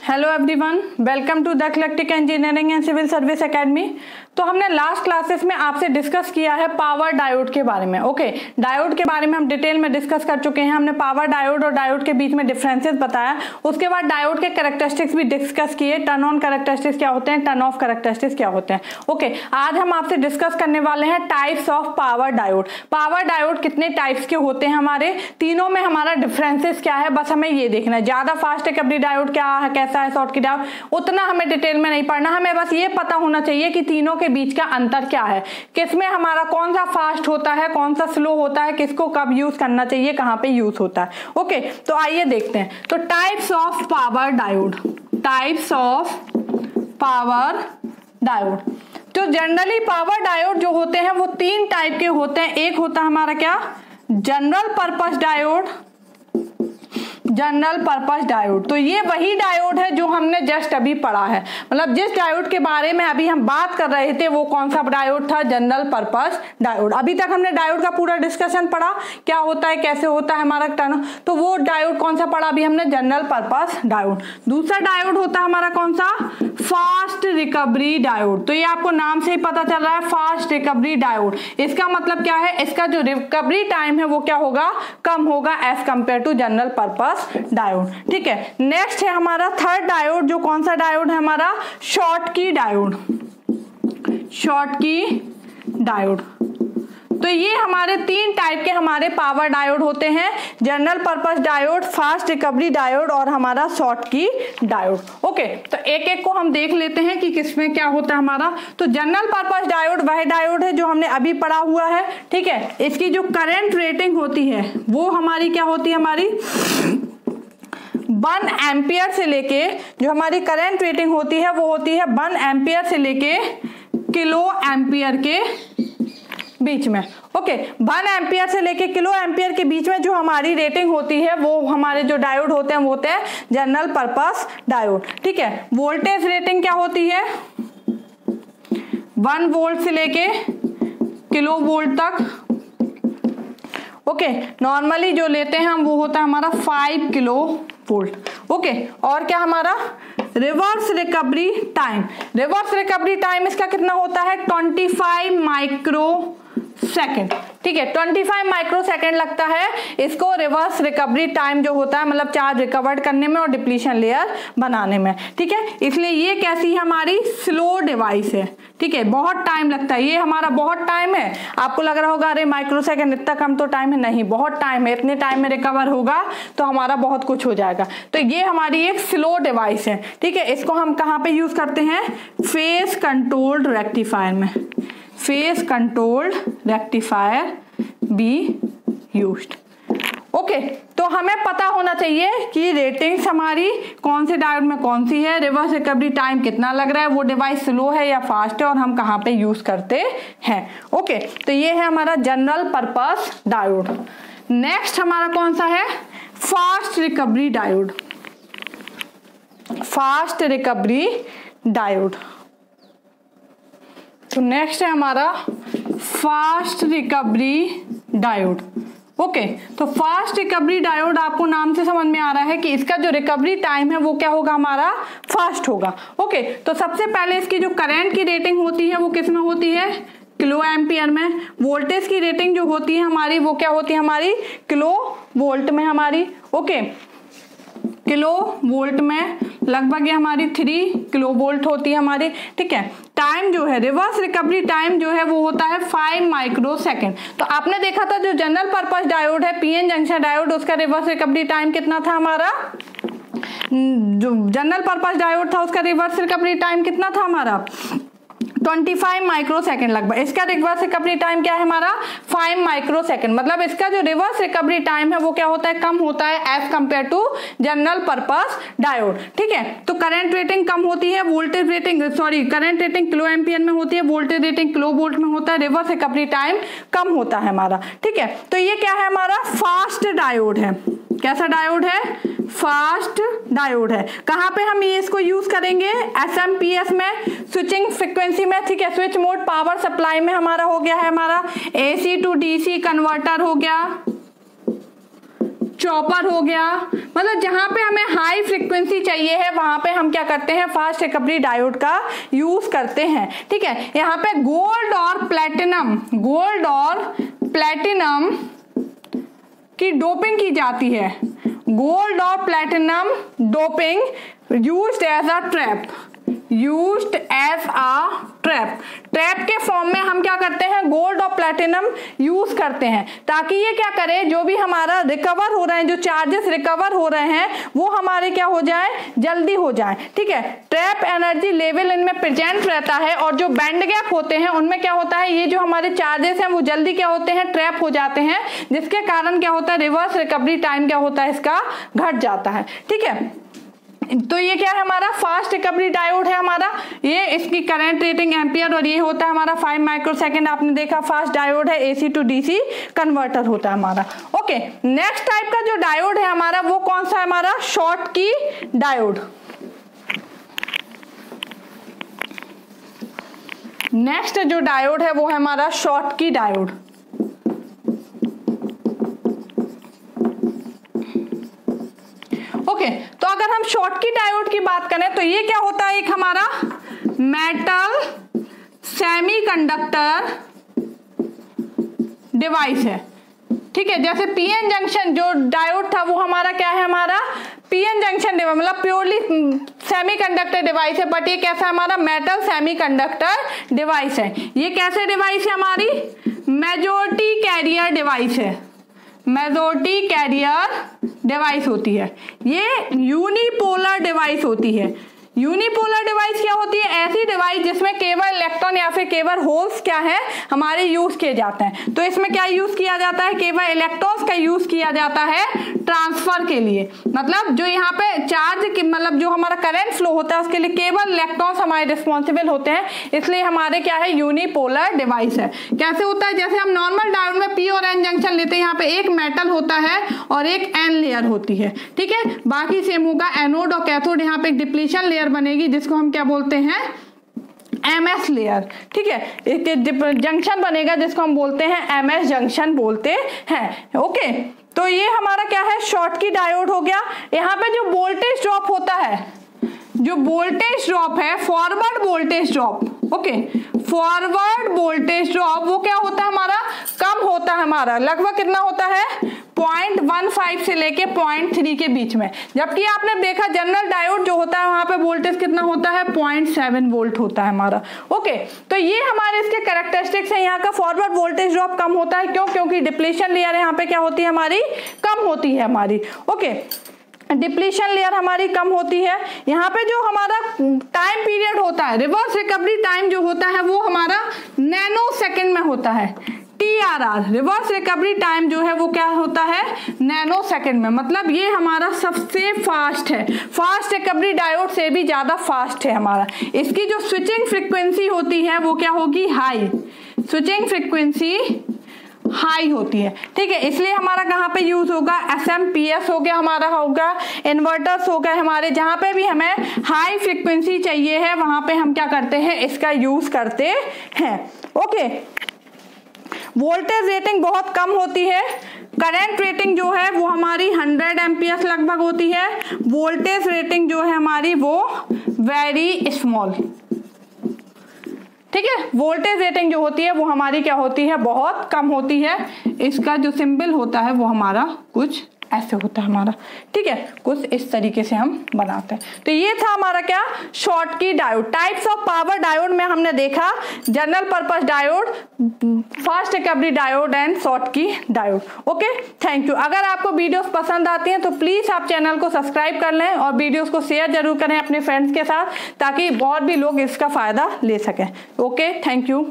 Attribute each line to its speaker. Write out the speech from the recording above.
Speaker 1: Hello everyone, welcome to the electric engineering and civil service academy. तो हमने last classes में आपसे discuss किया है पावर डायोड के बारे में। ओके, डायोड के बारे में हम डिटेल में डिस्कस कर चुके हैं। हमने पावर डायोड और डायोड के बीच में डिफरेंसेस बताया। उसके बाद डायोड के कैरेक्टरिस्टिक्स भी डिस्कस किए। टर्न ऑन कैरेक्टरिस्टिक्स क्या होते हैं, टर्न ऑफ कैरेक्टरिस्टिक्स क्या होते हैं। ओके, आज हम आपसे डिस्कस करने वाले हैं types of power diode. Power diode कितने टाइप्स के होते हैं, हमारे तीनों में हमारा डिफरेंसेस क्या है, बस हमें ये देखना है। ज्यादा फास्ट रिकवरी डायोड क्या है, कैसा है, शॉर्ट की डायोड, उतना हमें डिटेल में नहीं पढ़ना। हमें बस ये पता होना चाहिए कि तीनों के बीच का अंतर क्या है, किसमें हमारा कौन सा फास्ट होता है, कौन सा स्लो होता है, किसको कब यूज करना चाहिए, कहां पे यूज होता है। ओके, तो आइए देखते हैं। तो types of power diode, types of power diode. तो जनरली पावर डायोड जो होते हैं वो तीन टाइप के होते हैं। एक होता है हमारा क्या, general purpose diode, general purpose diode. तो ये वही डायोड है जो हमने जस्ट अभी पढ़ा है, मतलब जिस डायोड के बारे में अभी हम बात कर रहे थे वो कौन सा डायोड था, जनरल पर्पस डायोड। अभी तक हमने डायोड का पूरा डिस्कशन पढ़ा, क्या होता है, कैसे होता है हमारा टर्न। तो वो डायोड कौन सा पढ़ा अभी हमने, जनरल पर्पस डायोड। दूसरा डायोड होता है हमारा कौन सा, फास्ट रिकवरी डायोड। तो ये आपको नाम से ही पता चल रहा है, फास्ट रिकवरी डायोड। इसका मतलब क्या है, इसका जो रिकवरी टाइम है वो क्या होगा, कम होगा as compare to general purpose diode. ठीक है, नेक्स्ट है हमारा थर्ड डायोड, जो कौन सा डायोड है हमारा, शॉर्ट की डायोड, शॉर्ट की डायोड। तो ये हमारे तीन टाइप के हमारे पावर डायोड होते हैं, general purpose diode, fast recovery diode और हमारा शॉर्ट की डायोड। ओके, तो एक एक को हम देख लेते हैं कि किसमें क्या होता है हमारा। तो जनरल पर्पस डायोड वह डायोड है जो हमने अभी पढ़ा हुआ है। ठीक है, इसकी जो करंट रेटिंग होती है वो हमारी क्या होती है, हमारी 1 एम्पियर से लेके, जो हमारी करंट रेटिंग होती है वो होती है 1 एम्पियर से लेके किलो एम्पियर के बीच में। ओके, 1 एम्पियर से लेके किलो एम्पियर के बीच में जो हमारी रेटिंग होती है वो हमारे जो डायोड होते हैं वो होते हैं जनरल पर्पस डायोड। ठीक है, वोल्टेज रेटिंग क्या होती है, 1 वोल्ट से लेके किलो वोल्ट तक। ओके, नॉर्मली जो लेते हैं हम वो होता है हमारा 5 किलो वोल्ट। ओके, और क्या हमारा reverse recovery time, reverse recovery time इसका कितना होता है, 25 माइक्रो सेकेंड। ठीक है, 25 माइक्रो सेकेंड लगता है इसको रिवर्स रिकवरी टाइम जो होता है, मतलब चार्ज रिकवर्ड करने में और डिप्लीशन लेयर बनाने में। ठीक है, इसलिए ये कैसी है, हमारी स्लो डिवाइस है। ठीक है, बहुत टाइम लगता है, ये हमारा बहुत टाइम है। आपको लग रहा होगा अरे माइक्रो सेकेंड इतना कम तो टाइम है, नहीं, बहुत टाइम है। इतने टाइम में रिकवर होगा तो हमारा बहुत कुछ हो जाएगा। तो ये हमारी एक स्लो डिवाइस है। ठीक है, इसको हम कहाँ पे यूज करते हैं, फेज कंट्रोल्ड रेक्टिफायर में, phase controlled rectifier be used. Okay, तो हमें पता होना चाहिए कि रेटिंग्स हमारी कौन से डायोड में कौन सी है, रिवर्स रिकवरी टाइम कितना लग रहा है, वो डिवाइस स्लो है या फास्ट है, और हम कहाँ पे यूज करते हैं। ओके, तो ये है हमारा जनरल पर्पस डायोड। नेक्स्ट हमारा कौन सा है, fast recovery diode, fast recovery diode. तो नेक्स्ट है हमारा फास्ट रिकवरी डायोड। ओके, तो फास्ट रिकवरी डायोड आपको नाम से समझ में आ रहा है कि इसका जो रिकवरी टाइम है वो क्या होगा, हमारा फास्ट होगा। ओके, तो सबसे पहले इसकी जो करंट की रेटिंग होती है वो किस में होती है, किलो एम्पियर में। वोल्टेज की रेटिंग जो होती है हमारी वो क्या होती है, हमारी किलो वोल्ट में हमारी। ओके, किलो वोल्ट में लगभग ये हमारी 3 किलो वोल्ट होती है हमारी। ठीक है, टाइम जो है, रिवर्स रिकवरी टाइम जो है वो होता है 5 माइक्रो सेकेंड। तो आपने देखा था जो जनरल पर्पस डायोड है, पीएन जंक्शन डायोड, उसका रिवर्स रिकवरी टाइम कितना था हमारा, जो जनरल पर्पस डायोड था उसका रिवर्स रिकवरी टाइम कितना था हमारा, 25 माइक्रो सेकेंड लगभग। इसका रिवर्स रिकवरी टाइम क्या है हमारा, 5 माइक्रो सेकेंड। मतलब इसका जो रिवर्स रिकवरी टाइम है वो क्या होता है, कम होता है as compare to general purpose diode. ठीक है, तो करंट रेटिंग कम होती है, voltage rating current rating kilo ampere में होती है, वोल्टेज रेटिंग किलो वोल्ट में होता है, रिवर्स रिकवरी टाइम कम होता है हमारा। ठीक है, तो ये क्या है हमारा, फास्ट डायोड है। कैसा डायोड है, फास्ट डायोड है। कहां पे हम ये इसको यूज करेंगे, एसएमपीएस में, स्विचिंग फ्रीक्वेंसी में। ठीक है, स्विच मोड पावर सप्लाई में हमारा हो गया है, हमारा एसी टू डीसी कन्वर्टर हो गया, चॉपर हो गया, मतलब जहां पे हमें हाई फ्रीक्वेंसी चाहिए है वहां पे हम क्या करते हैं, फास्ट रिकवरी डायोड का यूज करते हैं। ठीक है, यहाँ पे गोल्ड और प्लेटिनम की डोपिंग की जाती है। गोल्ड और platinum doping used as a trap के फॉर्म में हम क्या करते हैं, गोल्ड और प्लेटिनम यूज करते हैं ताकि ये क्या करे, जो भी हमारा रिकवर हो रहे हैं, जो चार्जेस रिकवर हो रहे हैं वो हमारे क्या हो जाए, जल्दी हो जाए। ठीक है, ट्रैप एनर्जी लेवल इनमें प्रेजेंट रहता है और जो बैंड गैप होते हैं उनमें क्या होता है, ये जो हमारे चार्जेस हैं वो जल्दी क्या होते हैं, ट्रैप हो जाते हैं, जिसके कारण क्या होता है, रिवर्स रिकवरी टाइम क्या होता है, इसका घट जाता है। ठीक है, तो ये क्या है, हमारा फास्ट रिकवरी डायोड है हमारा, ये इसकी करंट रेटिंग एम्पियर और ये होता है हमारा 5 माइक्रोसेकंड। आपने देखा फास्ट डायोड है, AC टू DC कन्वर्टर होता है हमारा। ओके, नेक्स्ट टाइप का जो डायोड है हमारा वो कौन सा है, हमारा शॉटकी डायोड। नेक्स्ट जो डायोड है वो है हमारा शॉटकी डायोड। ओके, तो अगर हम शॉटकी डायोड की बात करें तो ये क्या होता है, एक हमारा मेटल सेमीकंडक्टर डिवाइस है। ठीक है, जैसे पीएन जंक्शन जो डायोड था वो हमारा क्या है, हमारा पीएन जंक्शन डिवाइस, मतलब प्योरली सेमीकंडक्टर डिवाइस है, बट ये कैसा हमारा मेटल सेमीकंडक्टर डिवाइस है। ये कैसे डिवाइस है, हमारी मेजॉरिटी कैरियर डिवाइस है, मेजॉरिटी कैरियर डिवाइस होती है। ये यूनिपोलर डिवाइस होती है। यूनिपोलर डिवाइस क्या होती है, ऐसी डिवाइस जिसमें केवल इलेक्ट्रॉन या फिर केवल होल्स क्या है हमारे यूज किए जाते हैं। तो इसमें क्या यूज किया जाता है, केवल इलेक्ट्रॉन्स का यूज किया जाता है ट्रांसफर के लिए, मतलब जो यहाँ पे चार्ज मतलब जो हमारा करंट फ्लो होता है उसके लिए केवल इलेक्ट्रॉन्स हमारे रिस्पॉन्सिबल होते हैं, इसलिए हमारे क्या है, यूनिपोलर डिवाइस है। कैसे होता है, जैसे हम नॉर्मल डायोड में P और N जंक्शन लेते हैं, यहाँ पे एक मेटल होता है और एक N लेयर होती है। ठीक है, बाकी सेम होगा, एनोड और कैथोड, यहाँ पे एक डिप्लीशन लेयर बनेगी जिसको हम क्या बोलते हैं, MS लेयर। ठीक है, एक जंक्शन बनेगा जिसको हम बोलते हैं MS जंक्शन बोलते हैं। ओके, तो ये हमारा क्या है, शॉटकी डायोड हो गया। यहाँ पे जो वोल्टेज ड्रॉप होता है, जो वोल्टेज ड्रॉप है, forward voltage drop, okay, forward voltage drop वो क्या होता है, हमारा कम होता है, हमारा लगभग कितना होता है, 0.15 से लेके 0.3 के बीच में। जबकि आपने देखा जनरल डायोड जो होता है वहां पे वोल्टेज कितना होता है, 0.7 वोल्ट होता है हमारा। ओके, तो ये हमारे इसके कैरेक्टरिस्टिक्स है। यहाँ का फॉरवर्ड वोल्टेज ड्रॉप कम होता है, क्यों, क्योंकि डिप्लीशन लेयर यहाँ पे क्या होती है, हमारी कम होती है हमारी। ओके, डिप्लीशन लेयर हमारी कम होती है। यहाँ पे जो हमारा टाइम पीरियड होता है, रिवर्स रिकवरी टाइम जो होता है वो हमारा नैनो सेकेंड में होता है। TRR रिवर्स रिकवरी टाइम जो है वो क्या होता है, नैनो सेकेंड में, मतलब ये हमारा सबसे फास्ट है, फास्ट रिकवरी डायोड से भी ज्यादा फास्ट है हमारा। इसकी जो स्विचिंग फ्रीक्वेंसी होती है वो क्या होगी, हाई, स्विचिंग फ्रीक्वेंसी हाई होती है। ठीक है, इसलिए हमारा कहाँ पे यूज होगा, SMPS हो गया, हमारा होगा इन्वर्टर्स हो गए हमारे, जहाँ पे भी हमें हाई फ्रीक्वेंसी चाहिए है वहां पे हम क्या करते हैं, इसका यूज करते हैं। ओके, वोल्टेज रेटिंग बहुत कम होती है, करंट रेटिंग जो है वो हमारी 100 एम्पियर्स लगभग होती है, वोल्टेज रेटिंग जो है हमारी वो वेरी स्मॉल। ठीक है, वोल्टेज रेटिंग जो होती है वो हमारी क्या होती है, बहुत कम होती है। इसका जो सिंबल होता है वो हमारा कुछ ऐसे होता है हमारा। ठीक है, कुछ इस तरीके से हम बनाते हैं। तो ये था हमारा क्या, Schottky diode. Types of power diode में हमने देखा general purpose diode, fast recovery diode and Schottky diode. Okay, thank you. अगर आपको वीडियोस पसंद आती हैं तो प्लीज आप चैनल को सब्सक्राइब कर लें और वीडियोस को शेयर जरूर करें अपने फ्रेंड्स के साथ, ताकि और भी लोग इसका फायदा ले सकें। Okay, thank you.